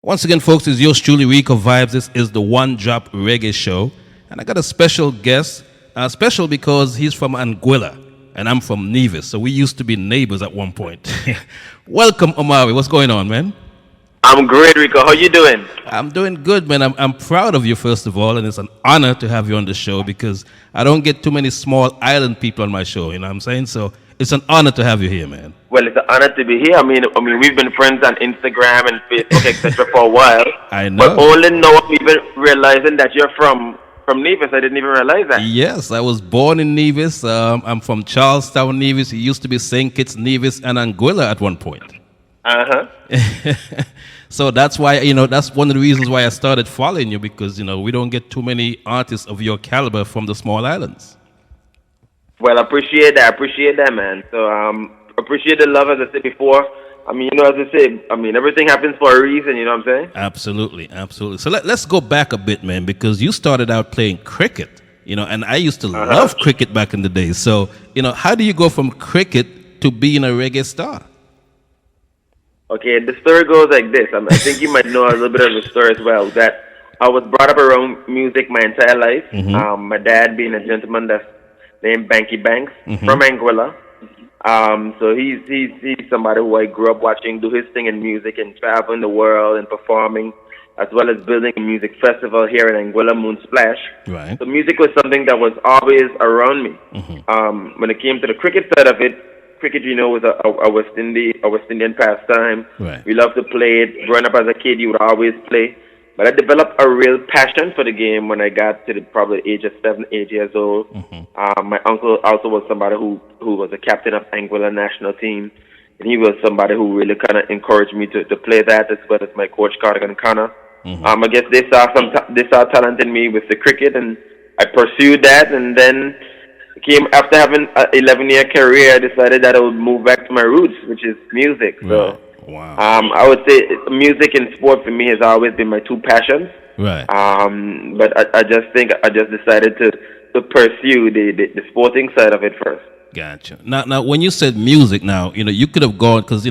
Once again, folks, it's yours truly, Ricovibes. This is the One Drop Reggae Show. And I got a special guest, special because he's from Anguilla and I'm from Nevis. So we used to be neighbors at one point. Welcome, Omari. What's going on, man? I'm great, Rico. How you doing? I'm doing good, man. I'm proud of you, first of all, and it's an honor to have you on the show because I don't get too many small island people on my show, you know what I'm saying? So it's an honor to have you here, man. Well, it's an honor to be here. I mean, we've been friends on Instagram and Facebook, etc., for a while. I know. But only now I'm even realizing that you're from Nevis. I didn't even realize that. Yes, I was born in Nevis. I'm from Charlestown, Nevis. It used to be St. Kitts, Nevis, and Anguilla at one point. So that's why, that's one of the reasons why I started following you because, we don't get too many artists of your caliber from the small islands. Well, I appreciate that, man. So, appreciate the love, as I said before. I mean, as I say, everything happens for a reason, you know what I'm saying? Absolutely, absolutely. So let's go back a bit, man, because you started out playing cricket, and I used to love cricket back in the day. So, how do you go from cricket to being a reggae star? Okay, the story goes like this. I think you might know a little bit of the story as well, that I was brought up around music my entire life. My dad being a gentleman that's named Banky Banks from Anguilla. So he's somebody who I grew up watching do his thing in music and traveling the world and performing, as well as building a music festival here in Anguilla, Moon Splash. Right. So music was something that was always around me. When it came to the cricket side of it, cricket, was a West Indian pastime. Right. We loved to play it. Growing up as a kid, you would always play. But I developed a real passion for the game when I got to the probably age of 7, 8 years old. My uncle also was somebody who was a captain of Anguilla national team. And he was somebody who really kind of encouraged me to play that, as well as my coach, Cardigan Connor. I guess they saw talent in me with the cricket, and I pursued that. And then after having an 11-year career, I decided that I would move back to my roots, which is music. So, wow. I would say music and sport for me has always been my two passions. Right. But I just decided to pursue the sporting side of it first. Gotcha. Now, when you said music, you could have gone because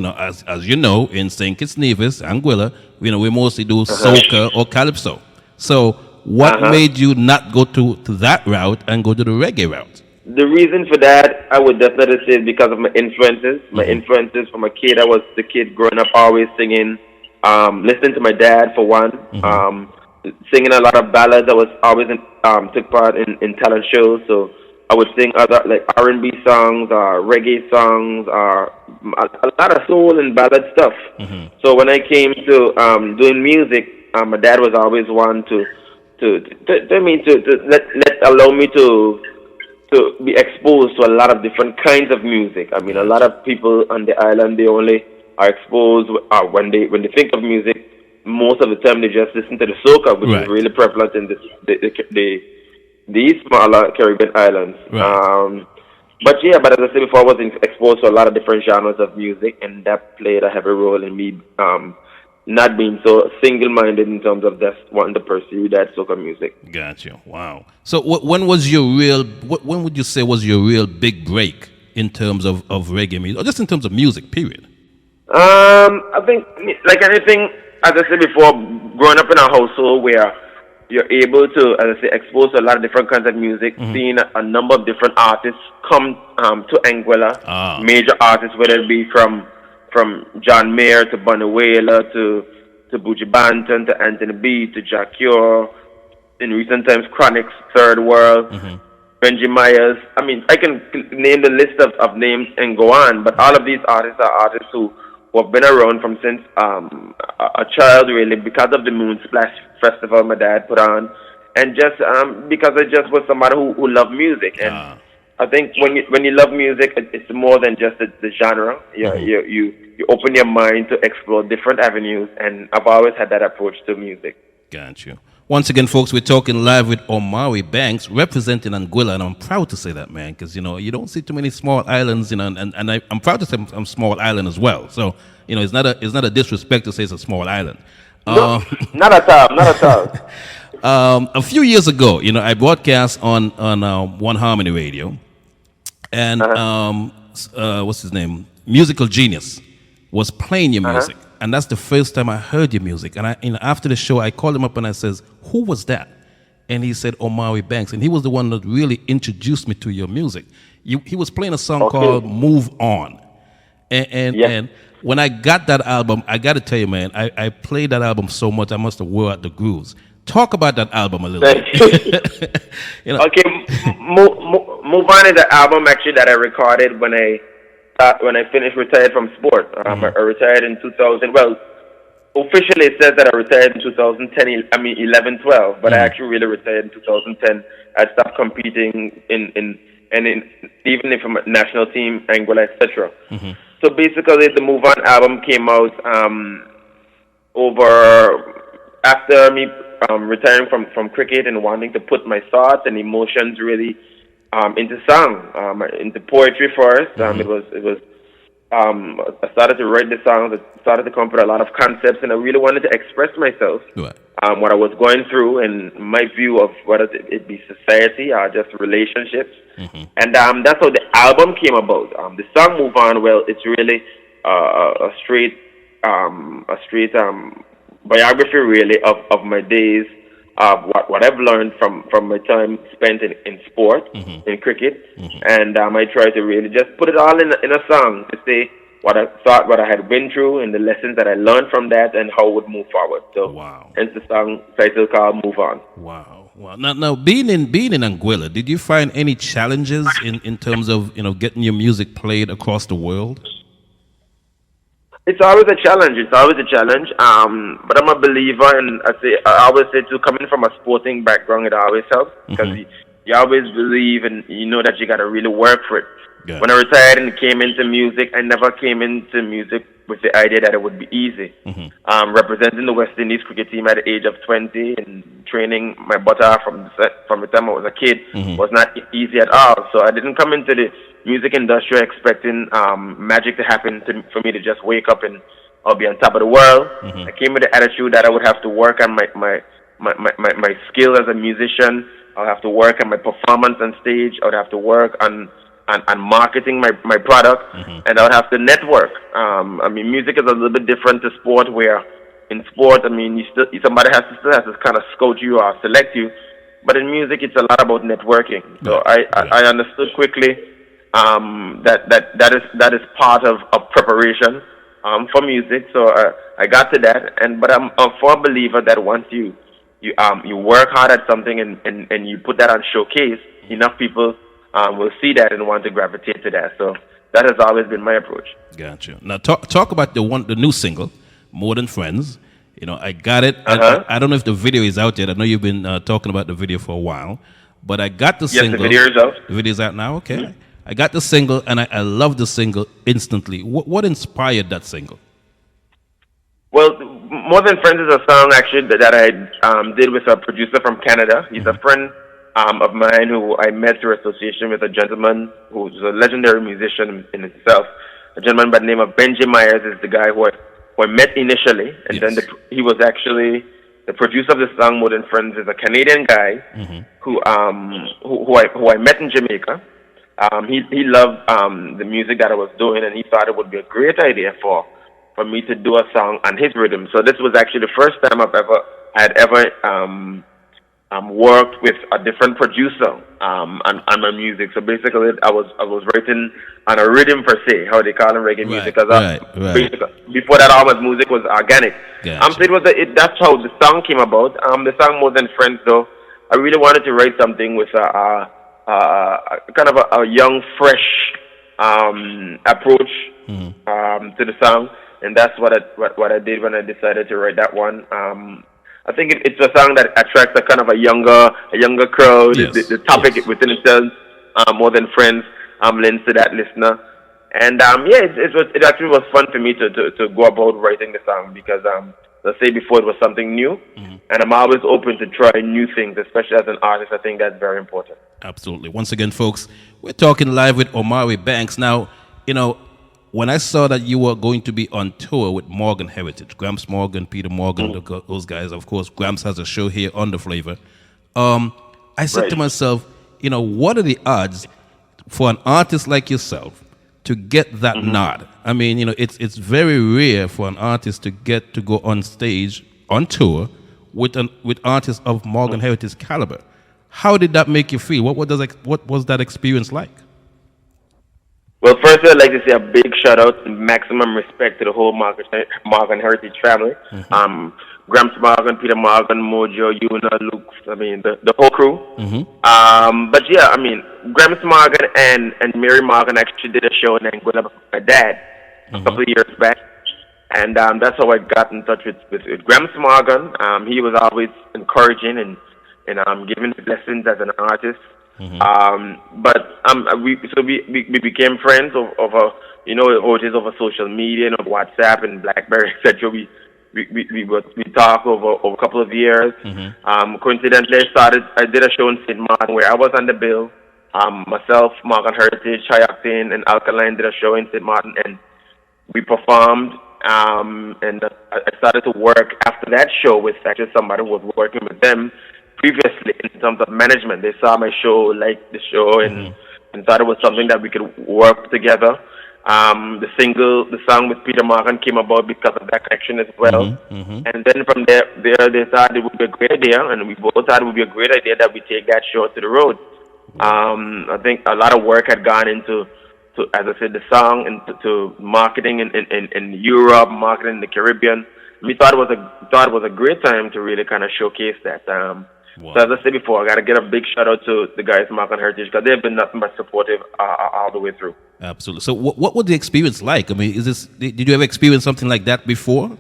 as you know, in St. Kitts Nevis, Anguilla, we mostly do soca or calypso. So, what made you not go to that route and go to the reggae route? The reason for that, I would definitely say, is because of my influences. My influences from a kid. I was the kid growing up always singing, listening to my dad for one, singing a lot of ballads. I was always took part in talent shows, so I would sing other like R&B songs, reggae songs, a lot of soul and ballad stuff. So when I came to doing music, my dad was always one to allow me to be exposed to a lot of different kinds of music. I mean, a lot of people on the island, they only are exposed when they think of music. Most of the time, they just listen to the soca, which is really prevalent in these smaller Caribbean islands. Right. But as I said before, I was exposed to a lot of different genres of music, and that played a heavy role in me not being so single-minded in terms of just wanting to pursue that soca music. Gotcha. Wow. So when would you say was your real big break in terms of reggae music, or just in terms of music, period? I think, like anything, as I said before, growing up in a household where you're able to, as I say, expose to a lot of different kinds of music, seeing a number of different artists come to Anguilla, major artists, whether it be from John Mayer to Bunny Wailer to Buju Banton to Anthony B to Jack Cure, in recent times Chronix, Third World, Benji Myers. I mean, I can name the list of names and go on, but all of these artists are artists who have been around from since a child, really, because of the Moon Splash Festival my dad put on, and just because I just was somebody who loved music. And I think when you love music, it's more than just the genre. You open your mind to explore different avenues, and I've always had that approach to music. Got you. Once again, folks, we're talking live with Omari Banks, representing Anguilla, and I'm proud to say that, man, because you don't see too many small islands, and I'm proud to say I'm small island as well. So it's not a disrespect to say it's a small island. No, not at all. A few years ago, I broadcast on One Harmony Radio, and what's his name? Musical Genius was playing your music, and that's the first time I heard your music. And after the show, I called him up and I says, "Who was that?" And he said, "Omari Banks," and he was the one that really introduced me to your music. He was playing a song called "Move On," and when I got that album, I got to tell you, man, I played that album so much I must have wore out the grooves. Talk about that album a little bit. Okay, Move On is an album actually that I recorded when I retired from sport. I retired in 2000. Well, officially it says that I retired in 2010. 11, 12. But I actually really retired in 2010. I stopped competing even if I'm a national team, Anguilla, etc. So basically, the Move On album came out after me retiring from cricket and wanting to put my thoughts and emotions really into song, into poetry first. It was I started to write the songs. I started to come up with a lot of concepts, and I really wanted to express myself, what I was going through, and my view of whether it be society or just relationships. And that's how the album came about. The song "Move On," well, it's really a straight biography, really, of my days, what I've learned from my time spent in sport, in cricket, and I try to really just put it all in a song to say what I thought, what I had been through, and the lessons that I learned from that, and how I would move forward. So, hence the song title called "Move On." Wow. Now, being in Anguilla, did you find any challenges in terms of getting your music played across the world? It's always a challenge. But I'm a believer, and I always say too, coming from a sporting background, it always helps because you always believe, and you know that you got to really work for it. Yeah. When I retired and came into music, I never came into music with the idea that it would be easy. Representing the West Indies cricket team at the age of 20 and training my butt off from the time I was a kid was not easy at all. So I didn't come into the music industry expecting magic to happen for me to just wake up and I'll be on top of the world. I came with the attitude that I would have to work on my skill as a musician. I'll have to work on my performance on stage. I would have to work on marketing my product, and I would have to network. Music is a little bit different to sport, where in sport, somebody still has to kind of scout you or select you, but in music, it's a lot about networking. So I understood quickly that is part of preparation for music. So I got to that, but I'm a firm believer that once you work hard at something and you put that on showcase, enough people will see that and want to gravitate to that. So that has always been my approach. Gotcha. Now talk about the new single, "More Than Friends." I got it. I don't know if the video is out yet. I know you've been talking about the video for a while, but I got the single. Yes, the video is out. The video is out now. Okay. I got the single, and I love the single instantly. What inspired that single? Well, "More Than Friends" is a song actually that I did with a producer from Canada. He's a friend of mine who I met through association with a gentleman who's a legendary musician in himself. A gentleman by the name of Benji Myers is the guy who I met initially, and then he was actually the producer of the song "More Than Friends." Is a Canadian guy who I met in Jamaica. He loved the music that I was doing, and he thought it would be a great idea for me to do a song on his rhythm. So this was actually the first time I had ever worked with a different producer on my music. So basically, I was writing on a rhythm per se, how they call it reggae music. Because before that, all my music was organic. Gotcha. So that's how the song came about. The song "More Than Friends," though, I really wanted to write something with a kind of a young, fresh approach to the song, and that's what I did when I decided to write that one. I think it's a song that attracts a kind of a younger crowd. Yes. The topic within itself, "More Than Friends," lends to that listener. And it actually was fun for me to go about writing the song because let's say before it was something new, and I'm always open to try new things, especially as an artist. I think that's very important. Absolutely. Once again, folks, we're talking live with Omari Banks. Now, when I saw that you were going to be on tour with Morgan Heritage, Gramps Morgan, Peter Morgan, those guys, of course, Gramps has a show here on The Flavor. I said to myself, what are the odds for an artist like yourself to get that nod. I mean, it's very rare for an artist to get to go on stage on tour with artists of Morgan Heritage caliber. How did that make you feel? What was that experience like? Well, first, I'd like to say a big shout out and maximum respect to the whole Morgan Heritage family. Gramps Morgan, Peter Morgan, Mojo, Yuna, Luke, I mean, the whole crew. But yeah, I mean, Gramps Morgan and Mary Morgan actually did a show in Anguilla with my dad a couple of years back. And that's how I got in touch with Gramps Morgan. He was always encouraging and giving lessons as an artist. But we became friends over over social media and over WhatsApp and BlackBerry, etc. We talked over a couple of years. Coincidentally, I did a show in St. Martin where I was on the bill. Myself, Morgan Heritage, High Octane, and Alkaline did a show in St. Martin, and we performed. And I started to work after that show with actually somebody who was working with them previously in terms of management. They saw my show, liked the show, and thought it was something that we could work together. The song with Peter Morgan came about because of that connection as well. And then from there they thought it would be a great idea, and we both thought it would be a great idea that we take that show to the road. I think a lot of work had gone into, as I said, the song and to marketing in Europe, marketing in the Caribbean. We thought it was a great time to really kind of showcase that. So as I said before, I got to get a big shout out to the guys from Morgan Heritage because they've been nothing but supportive all the way through. Absolutely. So what was the experience like? I mean, did you ever experience something like that before?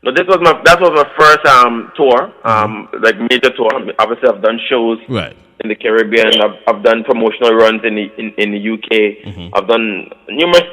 No, that was my first tour, like major tour. Obviously, I've done shows in the Caribbean. I've done promotional runs in the UK. I've done numerous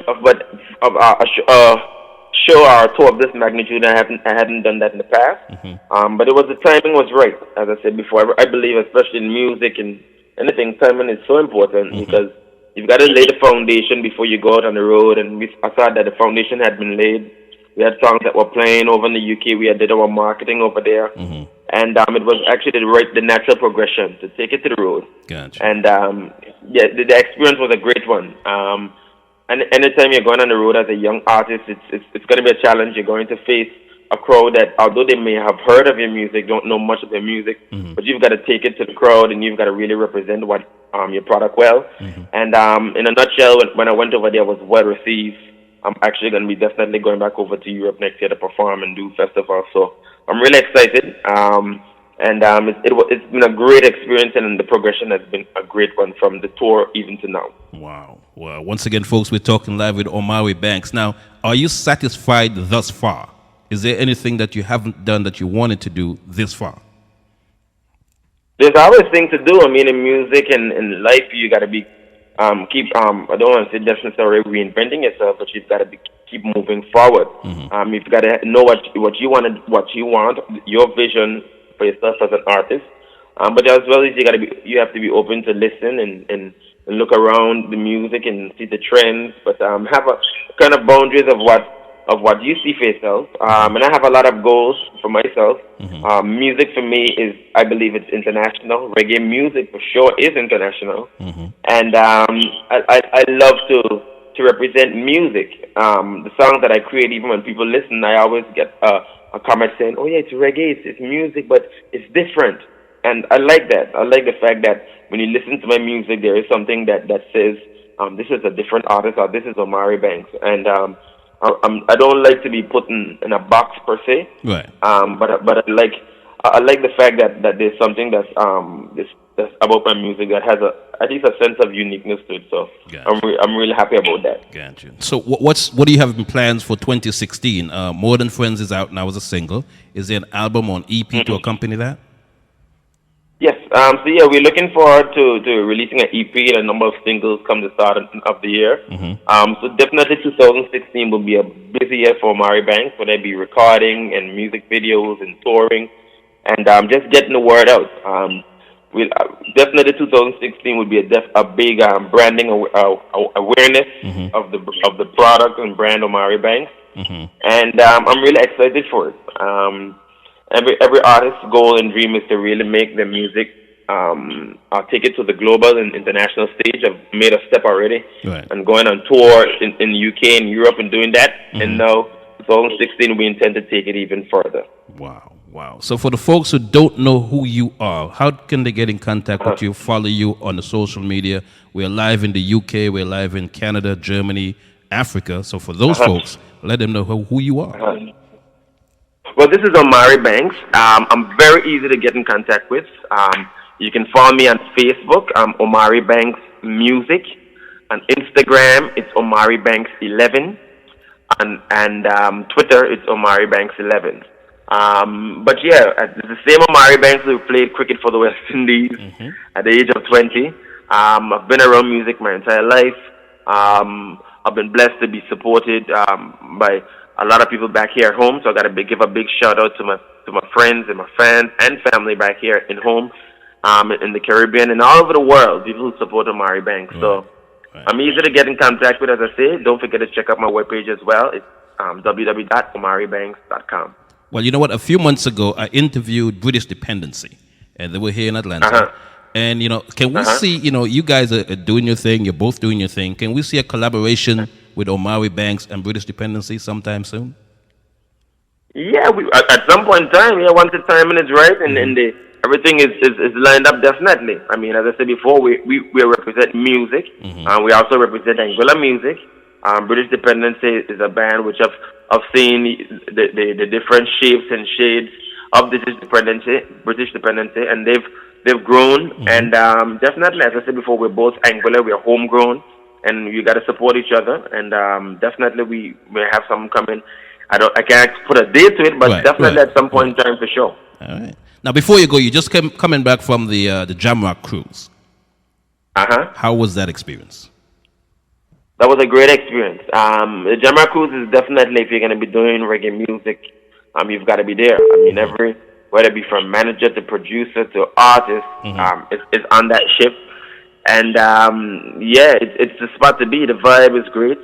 show or tour of this magnitude. I hadn't done that in the past. But the timing was right, as I said before. I believe, especially in music and anything, timing is so important because you've got to lay the foundation before you go out on the road. And I thought that the foundation had been laid. We had songs that were playing over in the UK. We did our marketing over there. And it was actually the natural progression to take it to the road. Gotcha. And the experience was a great one. And anytime you're going on the road as a young artist, it's going to be a challenge. You're going to face a crowd that, although they may have heard of your music, don't know much of your music, but you've got to take it to the crowd and you've got to really represent your product well. And in a nutshell, when I went over there, I was well received. I'm actually going to be definitely going back over to Europe next year to perform and do festivals. So I'm really excited. It's been a great experience, and the progression has been a great one from the tour even to now. Wow. Well, once again, folks, we're talking live with Omari Banks. Now, are you satisfied thus far? Is there anything that you haven't done that you wanted to do this far? There's always things to do. I mean, in music and in life, you got to be I don't want to say necessarily reinventing yourself, but you've got to keep moving forward. You've got to know what you want, your vision for yourself as an artist. But as well as you have to be open to listen and look around the music and see the trends, but have a kind of boundaries of what you see for yourself. And I have a lot of goals for myself. Music for me I believe it's international. Reggae music for sure is international. And I love to represent music. The songs that I create, even when people listen, I always get a comment saying, "Oh yeah, it's reggae, it's music, but it's different." And I like that. I like the fact that when you listen to my music, there is something that says, "This is a different artist," or "This is Omari Banks." And I don't like to be put in a box per se, right? But I like the fact that there's something that's about my music that has at least a sense of uniqueness to it. So gotcha. I'm really happy about that. Gotcha. So what do you have in plans for 2016? More Than Friends is out now as a single. Is there an album or an EP to accompany that? Yes. So yeah, we're looking forward to releasing an EP and a number of singles come the start of the year. So definitely 2016 will be a busy year for Omari Banks, where there'll be recording and music videos and touring, and just getting the word out. Definitely 2016 would be a big branding awareness of the product and brand Omari Banks, and I'm really excited for it. Every artist's goal and dream is to really make their music I'll take it to the global and international stage. I've made a step already, Right. and going on tour in the UK and Europe and doing that. And now, 2016, we intend to take it even further. Wow, wow. So for the folks who don't know who you are, how can they get in contact with you, follow you on the social media? We're live in the UK, we're live in Canada, Germany, Africa. So for those folks, let them know who you are. Well, this is Omari Banks. I'm very easy to get in contact with. You can follow me on Facebook, Omari Banks Music. On Instagram, it's Omari Banks 11. And Twitter, it's Omari Banks 11. But yeah, it's the same Omari Banks who played cricket for the West Indies at the age of 20. I've been around music my entire life. I've been blessed to be supported by a lot of people back here at home. So I got to give a big shout out to my friends and my fans and family back here in home, in the Caribbean and all over the world. People who support Omari Banks. Right. So I'm easy to get in contact with, as I say. Don't forget to check out my webpage as well. It's www.omaribanks.com. Well, you know what? A few months ago, I interviewed British Dependency, and they were here in Atlanta. And, you know, can we see, you know, you guys are doing your thing. You're both doing your thing. Can we see a collaboration with Omari Banks and British Dependency sometime soon? Yeah, at some point in time, once the timing is right and everything is lined up, definitely. I mean, as I said before, we represent music. We also represent Anguilla music. British Dependency is a band which I've seen the different shapes and shades of British Dependency, and they've grown. And definitely, as I said before, we're both Anguilla, we're homegrown, and you got to support each other. And definitely, we may have something coming. I can't put a date to it, but definitely at some point in time for sure. All right. Now, before you go, you just coming back from the Jamrock cruise. How was that experience? That was a great experience. The Jamrock cruise is definitely, if you're going to be doing reggae music, you've got to be there. I mean, whether it be from manager to producer to artist, it's on that ship. And it's the spot to be. The vibe is great.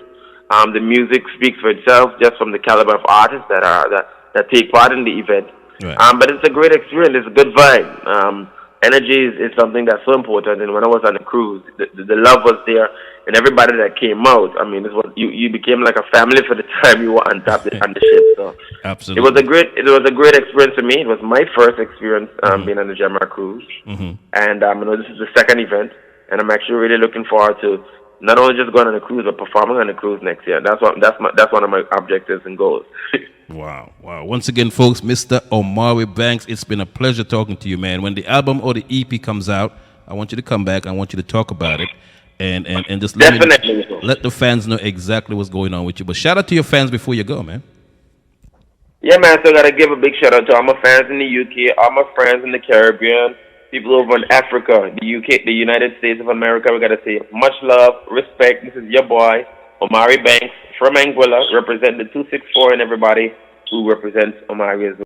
The music speaks for itself, just from the caliber of artists that take part in the event. Right. But it's a great experience. It's a good vibe. Energy is something that's so important. And when I was on the cruise, the love was there, and everybody that came out. I mean, you became like a family for the time you were on the ship. So absolutely, it was a great experience for me. It was my first experience being on the Jamrock cruise, and this is the second event, and I'm actually really looking forward to not only just going on a cruise, but performing on a cruise next year. That's one of my objectives and goals. Wow. Once again, folks, Mr. Omari Banks, it's been a pleasure talking to you, man. When the album or the EP comes out, I want you to come back. I want you to talk about it and just let the fans know exactly what's going on with you. But shout out to your fans before you go, man. Yeah, man. So I got to give a big shout out to all my fans in the UK, all my friends in the Caribbean, people over in Africa, the UK, the United States of America. We got to say much love, respect. This is your boy, Omari Banks, from Anguilla, representing the 264 and everybody who represents Omari as well.